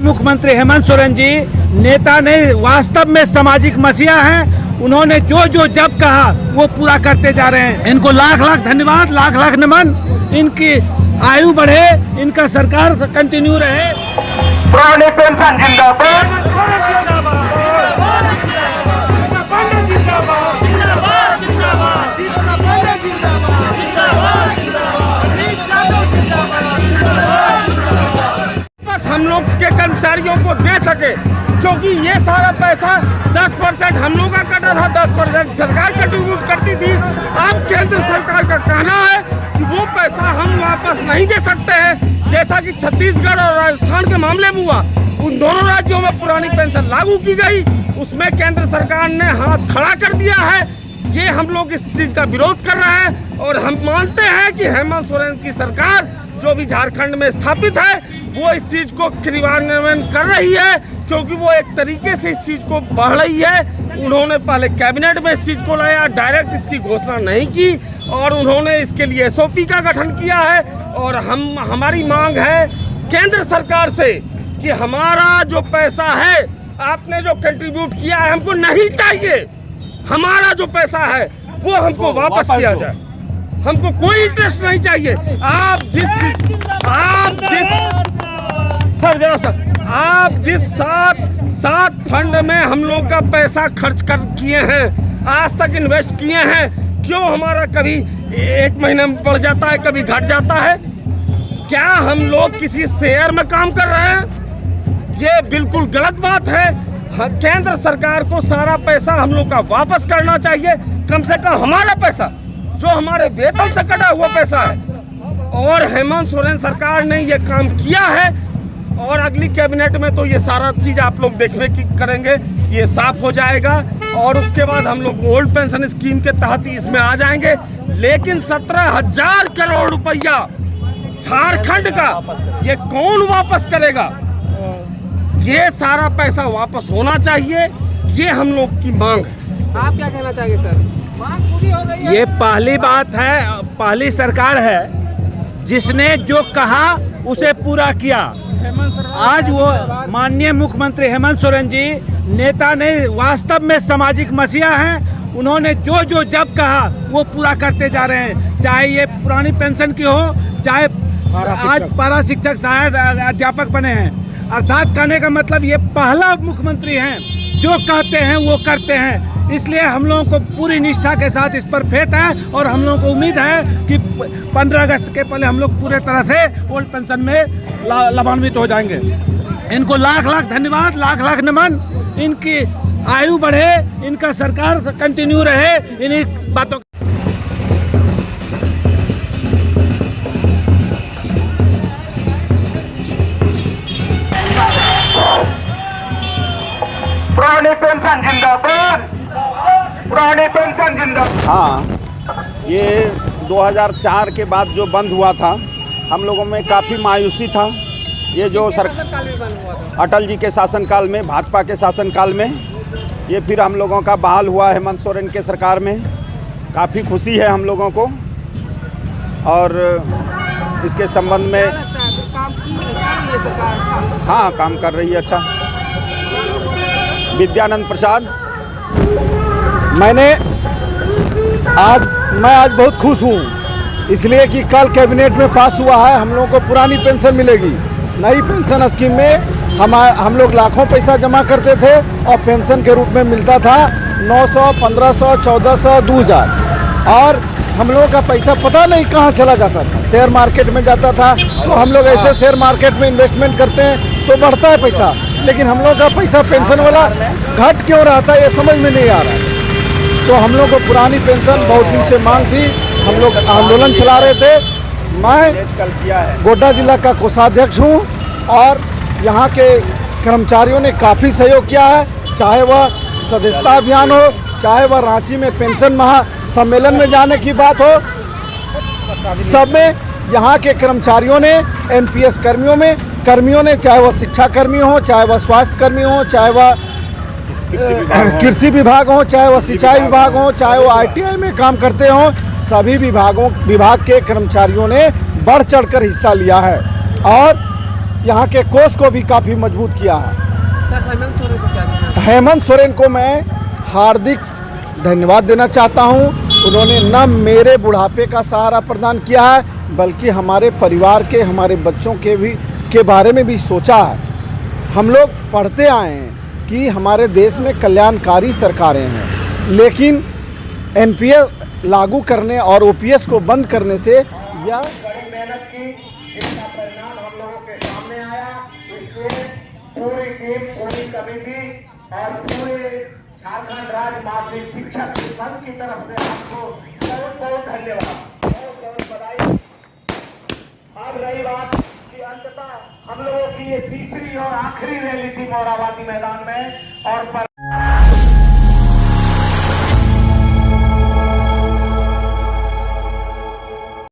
मुख्यमंत्री हेमंत सोरेन जी नेता नहीं, वास्तव में सामाजिक मसीहा हैं। उन्होंने जो जो जब कहा वो पूरा करते जा रहे हैं। इनको लाख लाख धन्यवाद, लाख लाख नमन। इनकी आयु बढ़े, इनका सरकार कंटिन्यू रहे। पुरानी पेंशन जिंदाबाद। हम लोग के कर्मचारियों को दे सके, क्योंकि ये सारा पैसा 10% हम लोग का कटा था, 10% सरकार कंट्रीब्यूट करती थी। अब केंद्र सरकार का कहना है कि वो पैसा हम वापस नहीं दे सकते हैं, जैसा कि छत्तीसगढ़ और राजस्थान के मामले में हुआ। उन दोनों राज्यों में पुरानी पेंशन लागू की गई, उसमें केंद्र सरकार ने हाथ खड़ा कर दिया है। ये हम लोग इस चीज का विरोध कर रहे हैं और हम मानते हैं कि हेमंत सोरेन की सरकार जो भी झारखंड में स्थापित है वो इस चीज को क्रियान्वयन कर रही है, क्योंकि वो एक तरीके से इस चीज को बढ़ रही है। उन्होंने पहले कैबिनेट में इस चीज को लाया, डायरेक्ट इसकी घोषणा नहीं की और उन्होंने इसके लिए SOP का गठन किया है। और हमारी मांग है केंद्र सरकार से कि हमारा जो पैसा है, आपने जो कंट्रीब्यूट किया है, हमको नहीं चाहिए। हमारा जो पैसा है वो हमको वापस किया जाए, हमको कोई इंटरेस्ट नहीं चाहिए। आप जिस सात फंड में हम लोग का पैसा खर्च कर किए हैं, आज तक इन्वेस्ट किए हैं, क्यों हमारा कभी एक महीने में बढ़ जाता है, कभी घट जाता है? क्या हम लोग किसी शेयर में काम कर रहे हैं? ये बिल्कुल गलत बात है। केंद्र सरकार को सारा पैसा हम लोग का वापस करना चाहिए, कम से कम हमारा पैसा जो हमारे वेतन से कटा हुआ पैसा है। और हेमंत सोरेन सरकार ने ये काम किया है और अगली कैबिनेट में तो ये सारा चीज आप लोग देखने की करेंगे, ये साफ हो जाएगा और उसके बाद हम लोग ओल्ड पेंशन स्कीम के तहत ही इसमें आ जाएंगे। लेकिन 17,000 करोड़ रुपया झारखंड का ये कौन वापस करेगा? ये सारा पैसा वापस होना चाहिए, ये हम लोग की मांग है। आप क्या कहना चाहेंगे सर? मांग पूरी हो गई है। ये पहली बात है, पहली सरकार है जिसने जो कहा उसे पूरा किया। आज वो माननीय मुख्यमंत्री हेमंत सोरेन जी नेता नहीं, वास्तव में सामाजिक मसीहा हैं। उन्होंने जो जो जब कहा वो पूरा करते जा रहे हैं, चाहे ये पुरानी पेंशन की हो, चाहे आज पारा शिक्षक सहायक अध्यापक बने हैं। अर्थात कहने का मतलब ये पहला मुख्यमंत्री हैं जो कहते हैं वो करते हैं। इसलिए हम लोगों को पूरी निष्ठा के साथ इस पर फेथ है और हम लोगों को उम्मीद है कि 15 अगस्त के पहले हम लोग पूरे तरह से ओल्ड पेंशन में लाभान्वित हो जाएंगे। इनको लाख लाख धन्यवाद, लाख लाख नमन। इनकी आयु बढ़े, इनका सरकार कंटिन्यू रहे। इन्हीं बातों पुरानी पेंशन जिंदाबाद, पुरानी पेंशन जिंदाबाद। हाँ, ये 2004 के बाद जो बंद हुआ था, हम लोगों में काफ़ी मायूसी था। ये जो अटल जी के शासनकाल में, भाजपा के शासनकाल में, ये फिर हम लोगों का बहाल हुआ हेमंत सोरेन के सरकार में। काफ़ी खुशी है हम लोगों को और इसके संबंध में हाँ काम कर रही है अच्छा। विद्यानंद प्रसाद। मैं आज बहुत खुश हूँ, इसलिए कि कल कैबिनेट में पास हुआ है, हम लोगों को पुरानी पेंशन मिलेगी। नई पेंशन स्कीम में हम लोग लाखों पैसा जमा करते थे और पेंशन के रूप में मिलता था 900, 1500, 1400, 2000 और हम लोगों का पैसा पता नहीं कहाँ चला जाता था। शेयर मार्केट में जाता था, तो हम लोग ऐसे शेयर मार्केट में इन्वेस्टमेंट करते हैं तो बढ़ता है पैसा, लेकिन हम लोग का पैसा पेंशन वाला घट क्यों रहा था ये समझ में नहीं आ रहा है। तो हम लोग को पुरानी पेंशन बहुत दिन से मांग थी, हम लोग आंदोलन चला रहे थे। मैं गोड्डा जिला का कोषाध्यक्ष हूँ और यहाँ के कर्मचारियों ने काफ़ी सहयोग किया है, चाहे वह सदस्यता अभियान हो, चाहे वह रांची में पेंशन महासम्मेलन में जाने की बात हो। सब में यहाँ के कर्मचारियों ने, NPS कर्मियों ने, चाहे वह शिक्षा कर्मी हो, चाहे वह स्वास्थ्य कर्मी हो, चाहे वह कृषि विभाग हो, चाहे वह सिंचाई विभाग हो, चाहे वो ITI में काम करते हों, सभी विभाग के कर्मचारियों ने बढ़ चढ़कर हिस्सा लिया है। और यहाँ के कोष को भी काफ़ी मजबूत किया है। सर हेमंत सोरेन को क्या कहना है? हेमंत सोरेन को मैं हार्दिक धन्यवाद देना चाहता हूँ। उन्होंने न मेरे बुढ़ापे का सहारा प्रदान किया है, बल्कि हमारे परिवार के, हमारे बच्चों के बारे में भी सोचा है। हम लोग पढ़ते आए हैं कि हमारे देश में कल्याणकारी सरकारें हैं, लेकिन एनपीएस लागू करने और ओपीएस को बंद करने से यह बड़ी मेहनत की, जिसका परिणाम हम लोगों के सामने आया। इसलिए पूरी टीम, पूरी कमेटी और पूरे झारखंड राज्य माध्यमिक शिक्षक संघ की तरफ से आपको बहुत बहुत धन्यवाद, बहुत बहुत बधाई। अब रही बात कि अंततः हम लोगों की ये तीसरी और आखिरी रैली थी मोराबादी मैदान में, और